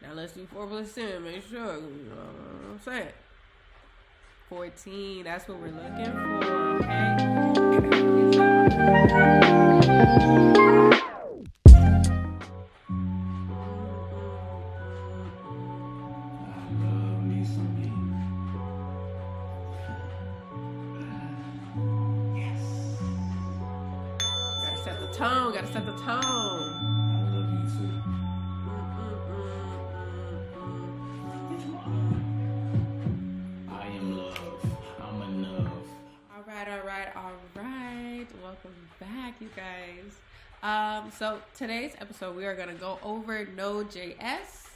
Now let's do 4 plus 10. Make sure. You know what I'm saying? 14. That's what we're looking for. Gotta set the tone. I love you too. I am love. I'm enough. All right. Welcome back, you guys. So today's episode, we are gonna go over Node.js,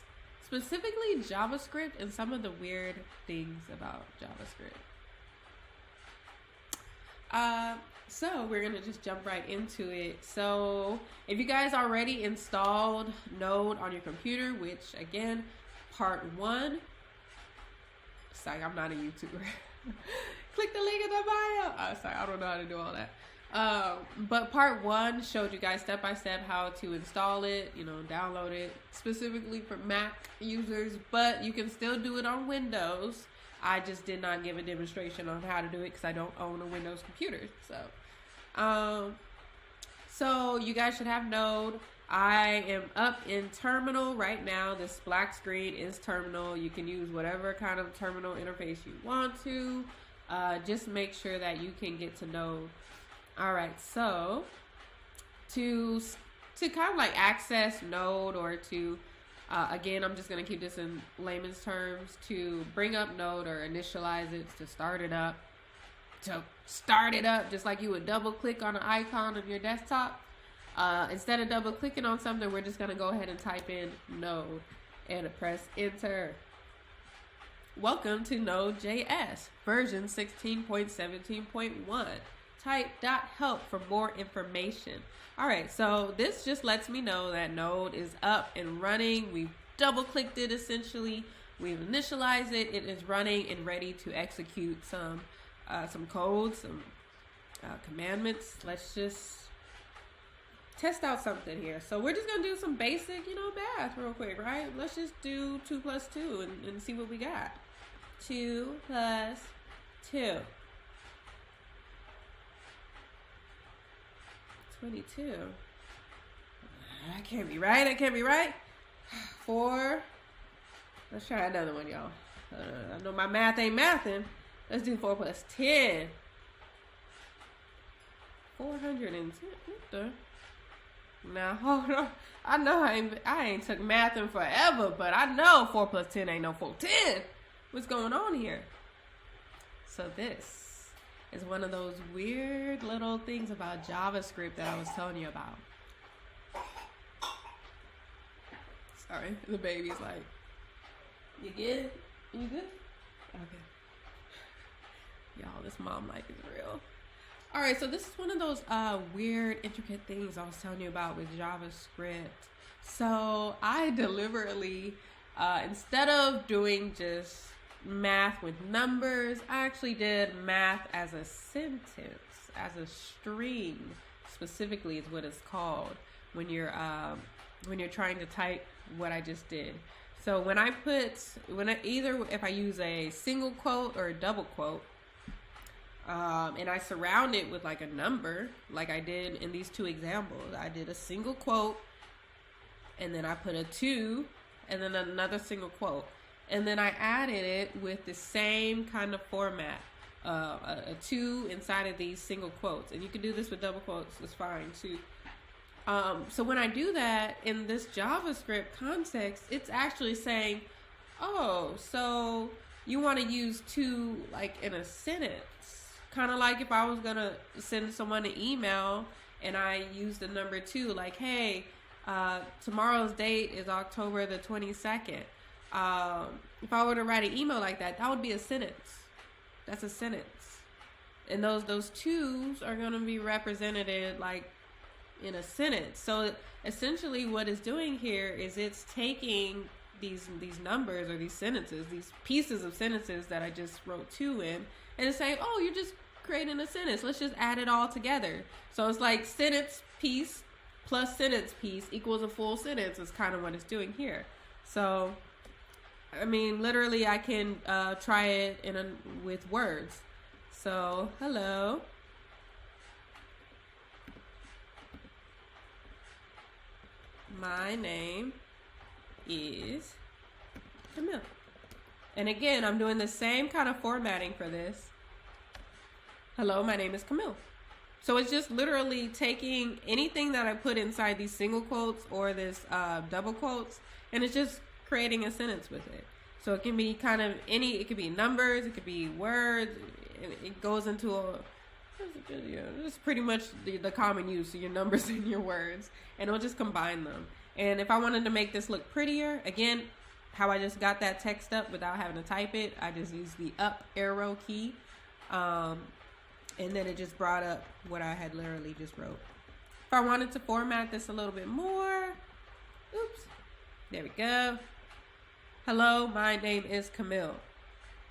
specifically JavaScript, and some of the weird things about JavaScript. So we're gonna just jump right into it. So if you guys already installed Node on your computer, which again, part 1, sorry, I'm not a YouTuber. Click the link in the bio. Sorry, I don't know how to do all that. But part 1 showed you guys step by step how to install it, download it, specifically for Mac users, but you can still do it on Windows. I just did not give a demonstration on how to do it because I don't own a Windows computer. So you guys should have Node. I am up in Terminal right now. This black screen is Terminal. You can use whatever kind of terminal interface you want to. Just make sure that you can get to Node. All right, so to kind of like access Node, or to again, I'm just going to keep this in layman's terms, to bring up Node or initialize it, to start it up, just like you would double click on an icon on your desktop. Instead of double clicking on something, we're just going to go ahead and type in Node and press enter. Welcome to Node.js version 16.17.1. Type .help for more information. All right, so this just lets me know that Node is up and running. We've double clicked it essentially. We've initialized it. It is running and ready to execute some code, some commandments. Let's just test out something here. So we're just gonna do some basic, math real quick, right? Let's just do 2 plus 2 and see what we got. 2 plus 2. 22. That can't be right. 4. Let's try another one, y'all. I know my math ain't mathing. Let's do 4 plus 10. 410. What the? Now, hold on. I know I ain't took math in forever, but I know 4 plus 10 ain't no 410. What's going on here? So this is one of those weird little things about JavaScript that I was telling you about. Sorry, the baby's like, you good? You good? Okay. Y'all, this mom life is real. All right, so this is one of those weird, intricate things I was telling you about with JavaScript. So I deliberately, instead of doing just math with numbers, I actually did math as a sentence, as a string, specifically is what it's called when you're trying to type what I just did. So if I use a single quote or a double quote, and I surround it with like a number, like I did in these 2 examples, I did a single quote, and then I put a 2, and then another single quote. And then I added it with the same kind of format, a 2 inside of these single quotes. And you can do this with double quotes, it's fine too. So when I do that in this JavaScript context, it's actually saying, oh, so you want to use 2 like in a sentence. Kind of like if I was going to send someone an email and I use the number 2, like, hey, tomorrow's date is October the 22nd. If I were to write an email like that, that would be a sentence. That's a sentence. And those 2s are going to be represented like in a sentence. So essentially what it's doing here is it's taking these numbers or these sentences, these pieces of sentences that I just wrote 2 in, and it's saying, oh, you're just creating a sentence. Let's just add it all together. So it's like sentence piece plus sentence piece equals a full sentence is kind of what it's doing here. So, I mean, literally, I can try it with words. So, hello. My name is Camille. And again, I'm doing the same kind of formatting for this. Hello, my name is Camille. So it's just literally taking anything that I put inside these single quotes or this double quotes, and it's just creating a sentence with it. So it can be kind of it could be numbers, it could be words. It goes into it's pretty much the common use of your numbers and your words, and it'll just combine them. And if I wanted to make this look prettier, again, how I just got that text up without having to type it, I just used the up arrow key. And then it just brought up what I had literally just wrote. If I wanted to format this a little bit more, oops, there we go. Hello, my name is Camille.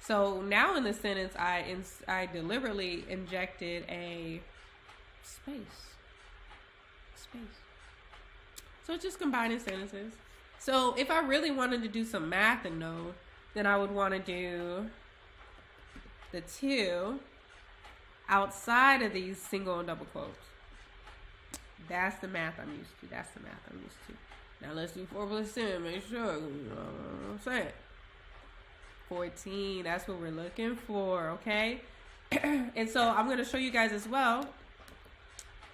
So now in the sentence, I deliberately injected a space. So it's just combining sentences. So if I really wanted to do some math in Node, then I would want to do the two outside of these single and double quotes. That's the math I'm used to. Now let's do 4 plus 10. Make sure. You know what I'm saying? 14. That's what we're looking for. Okay. And so I'm going to show you guys as well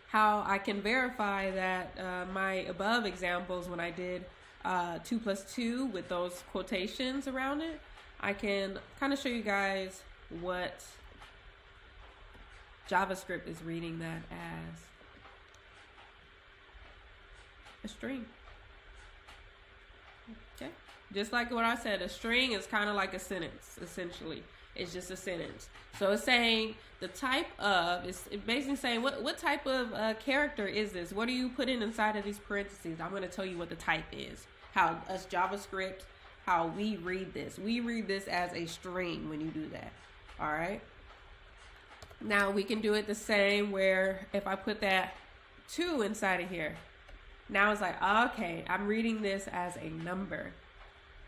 how I can verify that my above examples, when I did 2 plus 2 with those quotations around it, I can kind of show you guys what JavaScript is reading that as a string. Okay. Just like what I said, a string is kind of like a sentence, essentially. It's just a sentence. So it's saying the type of, it's basically saying what type of character is this? What do you put inside of these parentheses? I'm going to tell you what the type is. How us JavaScript, how we read this. We read this as a string when you do that. All right. Now we can do it the same where if I put that 2 inside of here, now it's like, okay, I'm reading this as a number.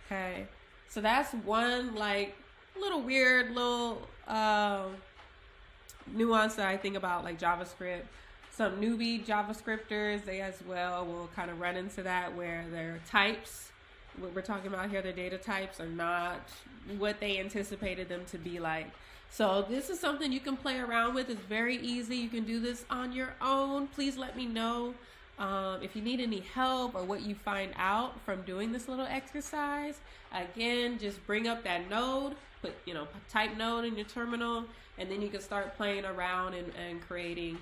Okay. So that's one like little weird little nuance that I think about like JavaScript. Some newbie JavaScripters, they as well will kind of run into that where their types, what we're talking about here, the data types are not what they anticipated them to be like. So this is something you can play around with. It's very easy. You can do this on your own. Please let me know if you need any help or what you find out from doing this little exercise. Again, just bring up that node, type node in your terminal, and then you can start playing around and creating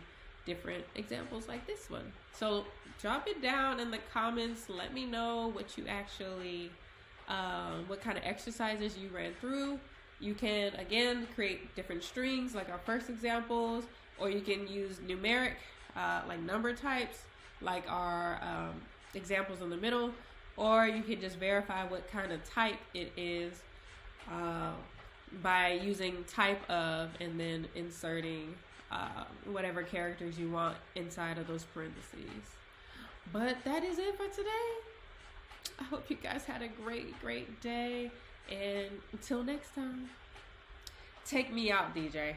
different examples like this one. So drop it down in the comments. Let me know what you actually, what kind of exercises you ran through. You can, again, create different strings like our first examples, or you can use numeric, like number types, like our examples in the middle, or you can just verify what kind of type it is by using type of and then inserting whatever characters you want inside of those parentheses. But that is it for today. I hope you guys had a great day. And until next time, take me out, DJ.